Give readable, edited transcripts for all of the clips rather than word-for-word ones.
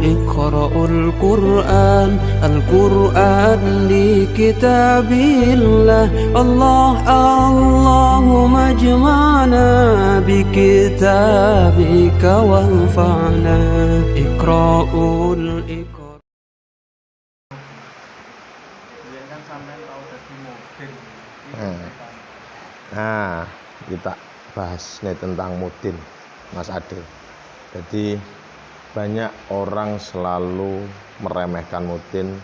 Iqra'ul Qur'an, Al-Qur'an di kitabillah. Allahumma ijma'na bi kitabika wanfa'na. Iqra'ul Iqra'. Nah, kita bahas nih tentang mudin, Mas Ade. Jadi banyak orang selalu meremehkan mudin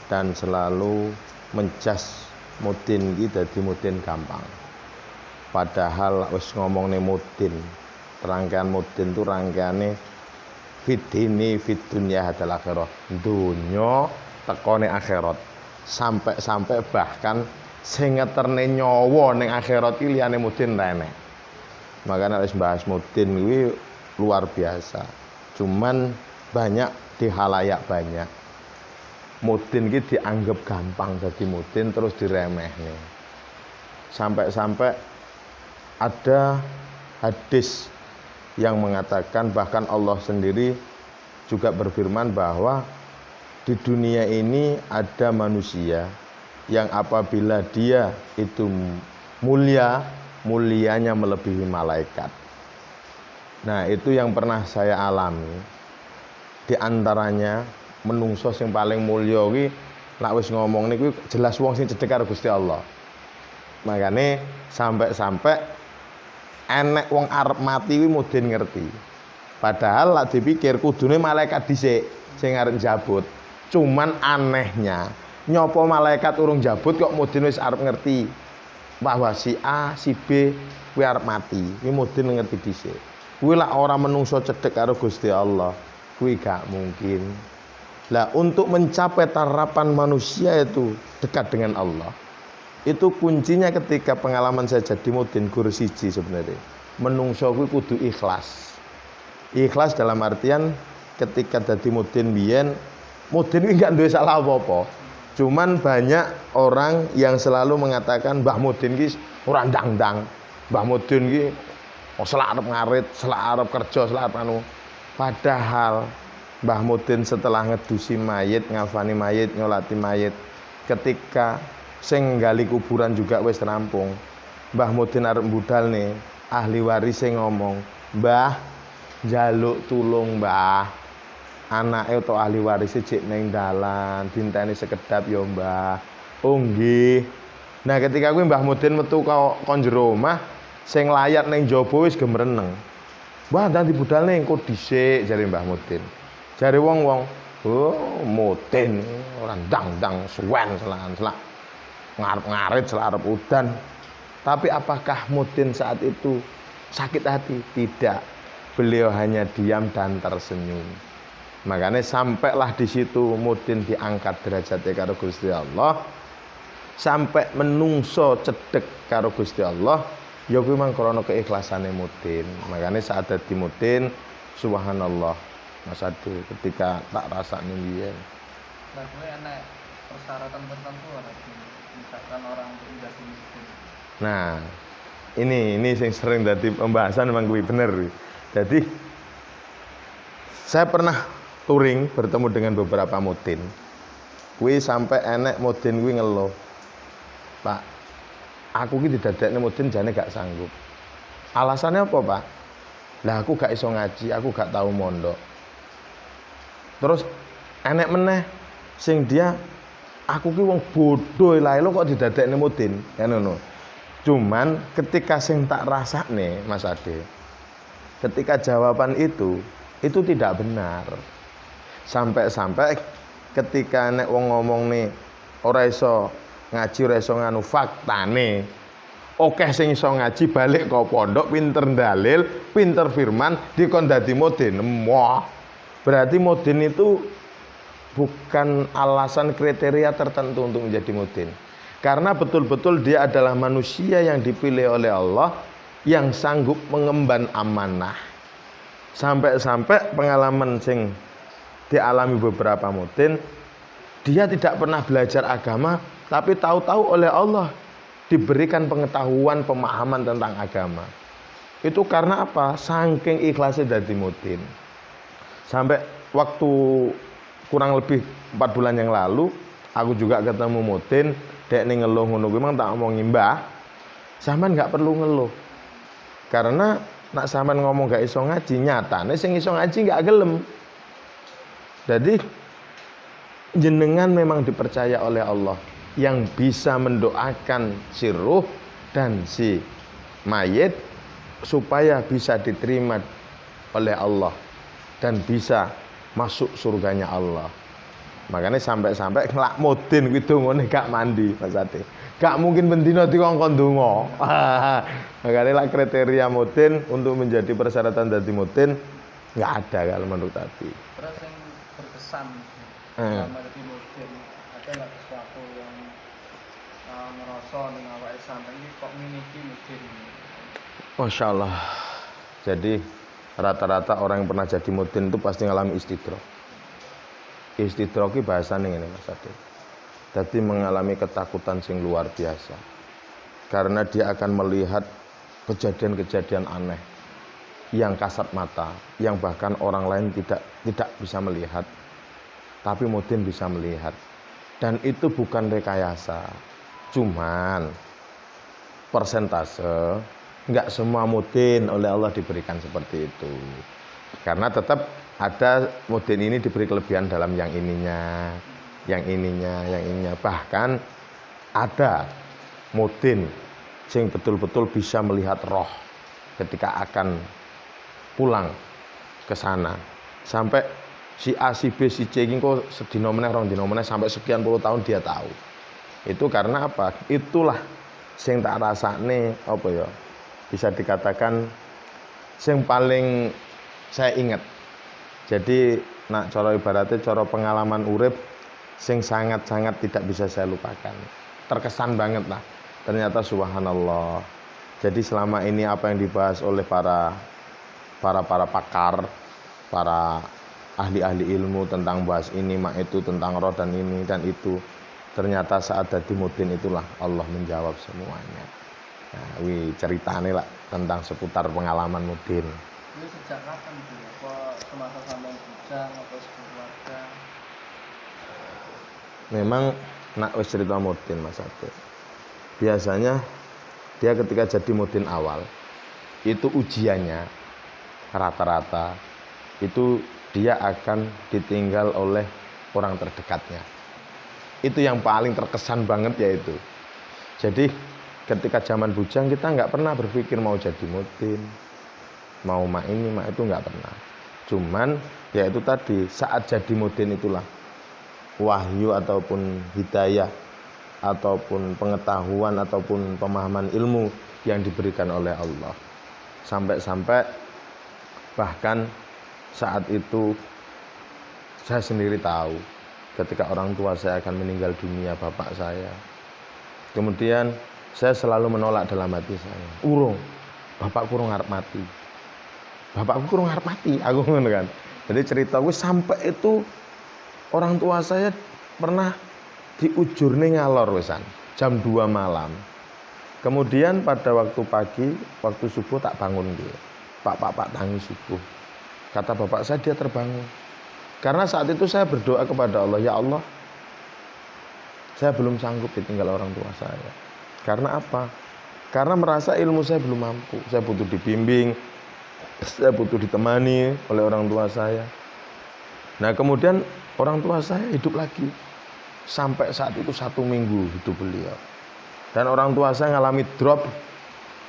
dan selalu menjas mudin iki dadi mudin gampang. Padahal wis ngomong nih mudin, rangkaian mudin itu rangkaiane fidini fid dunya hadal akhirah. Dunya tekone akhirat. Sampai bahkan sing ngeterne nyawa ning akhirat iki liyane mudin ra enek. Makanya wis bahas mudin kuwi luar biasa. Cuman banyak di halayak banyak. Mudin iki dianggap gampang dadi mudin terus diremehne. Sampai ada hadis yang mengatakan, bahkan Allah sendiri juga berfirman bahwa di dunia ini ada manusia yang apabila dia itu mulianya melebihi malaikat. Nah, itu yang pernah saya alami. Di antaranya menungso sing paling mulya kuwi lak wis ngomong niku jelas wong sing cedhek karo Gusti Allah. Makane sampai enek wong arep mati kuwi mudin ngerti. Padahal lak dipikir kudune malaikat dhisik sing arep njabut. Cuman anehnya nyopo malaikat urung jabut kok mudin wis arep ngerti bahwa si A, si B kuwi arep mati. Kuwi mudin ngerti dhisik. Kuwi lak ora menungso cedhek karo Gusti Allah, kuwi gak mungkin. Lah untuk mencapai tarapan manusia itu dekat dengan Allah, itu kuncinya ketika pengalaman saya jadi mudin guru siji sebenarnya. Menungso kuwi kudu ikhlas. Ikhlas dalam artian ketika dadi mudin biyen, mudin kuwi gak duwe salah apa-apa. Cuman banyak orang yang selalu mengatakan Mbah Mudin ki ora ndang-ndang. Mbah Mudin ki selak arep ngarit, selak arep kerja, selak arep anu. Padahal Mbah Mudin setelah ngedusi mayit, ngafani mayit, nyolati mayit, ketika sing nggali kuburan juga wis rampung, Mbah Mudin arep budal nih, ahli waris ngomong, "Mbah, njaluk tulung, Mbah. Anake atau ahli waris cek neng dalan, dinteni sekedap ya, Mbah." "Oh nggih." Nah, ketika kuwi Mbah Mudin metu kon jero omah, sing layat ning jaba wis gemreneng. "Mbah, nanti budalne engko dhisik," jare Mbah Mudin. Jare wong-wong, "Oh, Mudin ora ndang-ndang suwen selak ngarep ngarit selak arep udan." Tapi apakah Mudin saat itu sakit hati? Tidak. Beliau hanya diam dan tersenyum. Makanya sampailah di situ Mudin diangkat derajatnya karo Gusti Allah, sampai menungso cedek karo Gusti Allah. Ya kuwi mang krana keikhlasannya Mudin. Makanya saat dadi Mudin, subhanallah, Mas Ade, ketika tak rasane biyen. Lah kuwi enek persyaratan tertentu ora? Misalkan orang menjadi Mudin. Nah, ini sing sering dadi pembahasan memang kuwi bener. Jadi saya pernah touring bertemu dengan beberapa mudin. Kuwi sampai enek mudin kuwi ngeluh, "Pak, aku ki didadekne mudin jane gak sanggup." Alasannya apa, Pak? "Lah aku gak iso ngaji, aku gak tahu mondok." Terus enek meneh sing dia, "Aku ki wong bodoh lah lo kok didadekne mudin." Ya ngono. Cuman ketika sing tak rasakne, Mas Ade, ketika jawaban itu tidak benar. Sampai ketika nek wong ngomong nih ora iso ngaji, ora iso nganu, faktane akeh sing iso ngaji balik ke pondok, pinter dalil, pinter firman, dikon dadi mudin. Wah, berarti mudin itu bukan alasan kriteria tertentu untuk menjadi mudin. Karena betul-betul dia adalah manusia yang dipilih oleh Allah, yang sanggup mengemban amanah. Sampai pengalaman sing dialami beberapa mudin, dia tidak pernah belajar agama, tapi tahu-tahu oleh Allah diberikan pengetahuan, pemahaman tentang agama. Itu karena apa? Saking ikhlasnya dadi mudin. Sampai waktu kurang lebih 4 bulan yang lalu, aku juga ketemu Mudin, dek ning ngeluh ngono kuwi memang tak omongi, "Mbah, sampean nggak perlu ngeluh." Karena nak sampean ngomong gak iso ngaji, nyatane sing iso ngaji nggak gelem. Jadi jenengan memang dipercaya oleh Allah yang bisa mendoakan si ruh dan si mayit supaya bisa diterima oleh Allah dan bisa masuk surganya Allah. Makanya sampai-sampai ngelak Mudin kuwi dongane gak mandi Mas Ade. Gak mungkin bendina dikongkon donga. Makanya lah kriteria Mudin untuk menjadi persyaratan dadi Mudin nggak ada kalau menurut Ade. Terus yang berkesan selama jadi Mudin, ada nggak sesuatu yang ngerasa ning awake sampeyan iki kok miliki Mudin? Masya Allah. Jadi rata-rata orang yang pernah jadi Mudin itu pasti ngalami istidrok. Istidrok iki bahasane ngene Mas Ade. Jadi mengalami ketakutan sing luar biasa. Karena dia akan melihat kejadian-kejadian aneh yang kasat mata, yang bahkan orang lain tidak bisa melihat. Tapi Mudin bisa melihat. Dan itu bukan rekayasa. Cuman persentase, enggak semua Mudin oleh Allah diberikan seperti itu. Karena tetap ada Mudin ini diberi kelebihan dalam yang ininya. Bahkan ada Mudin yang betul-betul bisa melihat roh ketika akan pulang ke sana. Sampai si A, si B, si C ini kok sedina meneh rong dina meneh sampai sekian puluh tahun dia tahu. Itu karena apa? Itulah sing tak rasane apa ya? Bisa dikatakan sing paling saya ingat. Jadi nak cara ibaratnya cara pengalaman urip sing sangat-sangat tidak bisa saya lupakan. Terkesan banget lah. Ternyata subhanallah. Jadi selama ini apa yang dibahas oleh para pakar, para ahli-ahli ilmu tentang bahas ini, mak itu, tentang roh dan ini dan itu. Ternyata saat dadi Mudin itulah Allah menjawab semuanya. Nah, ceritane lah tentang seputar pengalaman Mudin. Ini sejak kapan itu? Apa semasa sampai bujang atau sekeluarga? Memang nak wis cerita Mudin Mas Ade. Biasanya dia ketika jadi Mudin awal itu ujiannya rata-rata itu dia akan ditinggal oleh orang terdekatnya. Itu yang paling terkesan banget yaitu. Jadi ketika zaman bujang kita nggak pernah berpikir mau jadi Mudin, mau mak ini mak itu nggak pernah. Cuman ya itu tadi saat jadi Mudin itulah wahyu ataupun hidayah ataupun pengetahuan ataupun pemahaman ilmu yang diberikan oleh Allah. Sampai-sampai bahkan saat itu saya sendiri tahu ketika orang tua saya akan meninggal dunia, bapak saya. Kemudian saya selalu menolak dalam hati saya, urung, bapakku urung arep mati. Bapakku urung arep mati, aku ngono kan. Jadi ceritaku sampai itu orang tua saya pernah diujurne ngalor wesan jam 2 malam. Kemudian pada waktu pagi, waktu subuh tak bangun dia. Pak tangi subuh. Kata bapak saya dia terbangun. Karena saat itu saya berdoa kepada Allah, ya Allah, saya belum sanggup ditinggal orang tua saya. Karena apa? Karena merasa ilmu saya belum mampu. Saya butuh dibimbing, saya butuh ditemani oleh orang tua saya. Nah kemudian orang tua saya hidup lagi. Sampai saat itu 1 minggu hidup beliau. Dan orang tua saya ngalami drop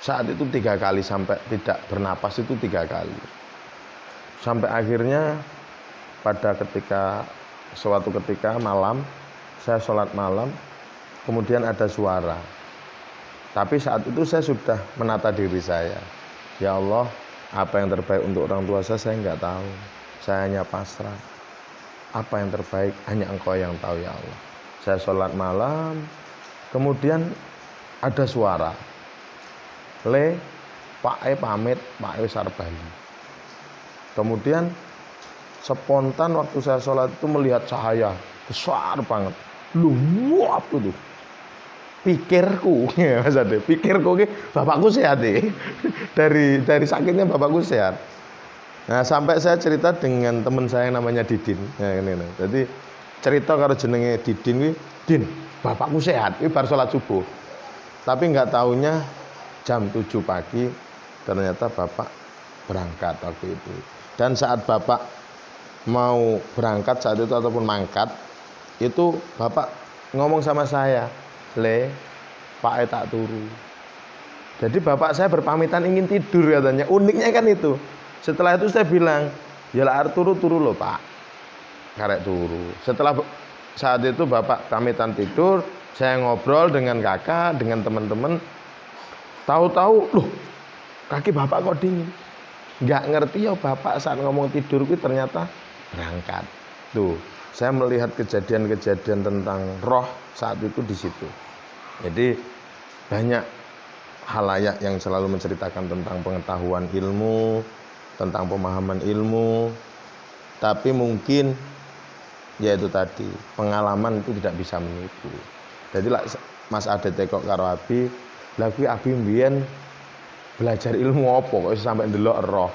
saat itu 3 kali sampai tidak bernapas itu 3 kali. Sampai akhirnya pada suatu ketika malam saya sholat malam, kemudian ada suara. Tapi saat itu saya sudah menata diri saya. Ya Allah, apa yang terbaik untuk orang tua saya nggak tahu. Saya hanya pasrah. Apa yang terbaik hanya Engkau yang tahu ya Allah. Saya sholat malam, kemudian ada suara. Pak pamit, Pak wis arep bali. Kemudian spontan waktu saya sholat itu melihat cahaya besar banget. Luwap itu. Pikirku, ya Mas Ade, pikirku ki bapakku sehat deh. Dari sakitnya bapakku sehat. Nah, sampai saya cerita dengan teman saya yang namanya Didin. Ya, ini. Jadi cerita karo jenenge Didin kuwi, "Din, bapakku sehat." Iki bar salat subuh. Tapi nggak tahunya jam 7 pagi ternyata bapak berangkat waktu itu. Dan saat bapak mau berangkat saat itu ataupun mangkat, itu bapak ngomong sama saya, "Le, Pak tak turu." Jadi bapak saya berpamitan ingin tidur katanya. Uniknya kan itu. Setelah itu saya bilang, "Ya lah turu loh Pak." Karek turu. Setelah saat itu bapak pamitan tidur, saya ngobrol dengan kakak, dengan teman-teman. Tahu-tahu, loh, kaki bapak kok dingin. Nggak ngerti ya bapak saat ngomong tidur itu ternyata berangkat. Tuh, saya melihat kejadian-kejadian tentang roh saat itu di situ. Jadi banyak halayak yang selalu menceritakan tentang pengetahuan ilmu, tentang pemahaman ilmu, tapi mungkin yaitu tadi pengalaman itu tidak bisa menipu. Jadi Mas Ade tekok karo Abi, lha kuwi Abi mbiyen belajar ilmu apa kok sampai ndelok roh.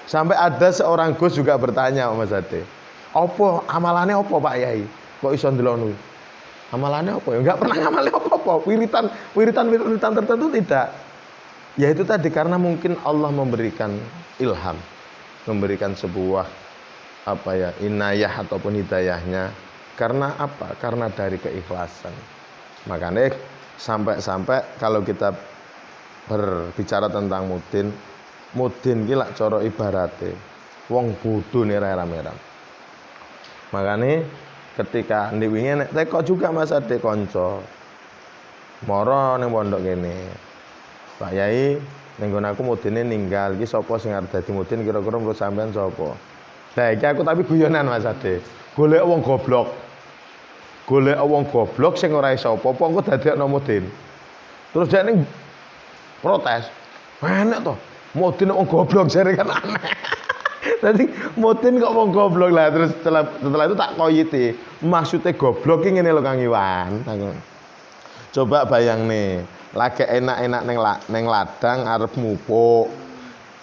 Sampai ada seorang Gus juga bertanya sama Mas Ade, "Apa amalane apa Pak Yai? Kok iso ndelok nu?" Amalannya apa ya? Enggak pernah ngamalin apa-apa. Wiritan tertentu tidak. Ya itu tadi karena mungkin Allah memberikan ilham, memberikan sebuah inayah ataupun hidayahnya. Karena apa? Karena dari keikhlasan. Makanya sampai kalau kita berbicara tentang mudin gila coro ibarate wong bodoh nih rame-rame. Makanya ketika ndiwinge nek teko juga Mas Ade kanca. Moro ning pondok kene. Pak Yai ning nggon aku mudine ninggal. Iki sapa sing arep dadi mudin kira-kira menurut sampean sapa? Lah iki aku tapi guyonan Mas Ade. Golek wong goblok. Golek wong goblok sing ora iso apa-apa engko dadekno mudin. Terus dia ning protes. Enak to. Mudin wong goblok jare kan aneh. Tadi mudin kok wong goblok lah terus setelah itu tak koyiti. Maksudnya goblok ki ngene lho Kang Iwan. Coba bayang nih, lagi enak-enak neng ladang arep mupuk.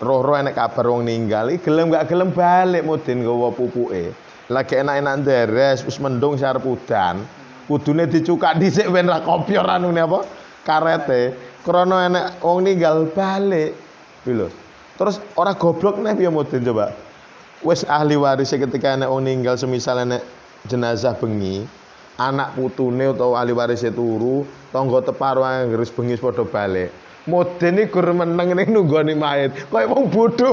Roh-roh enek kabar wong ninggal, iki gelem gak gelem balik mudin nggawa pupuke. Lagi enak-enak deres wis mendung sarep udan. Kudune dicukak dhisik ben ra kopyor anune apa? Karete. Krana enek wong ninggal balik. Lho. Terus orang goblok nih piye mudin coba. Wis ahli waris ketika enek wong ninggal semisal enek jenazah bengi, anak putune utawa ahli waris turu, tangga teparo anggere bengi padha balik. Mudin iki gur meneng ning nunggoni mayit, koyo wong bodoh.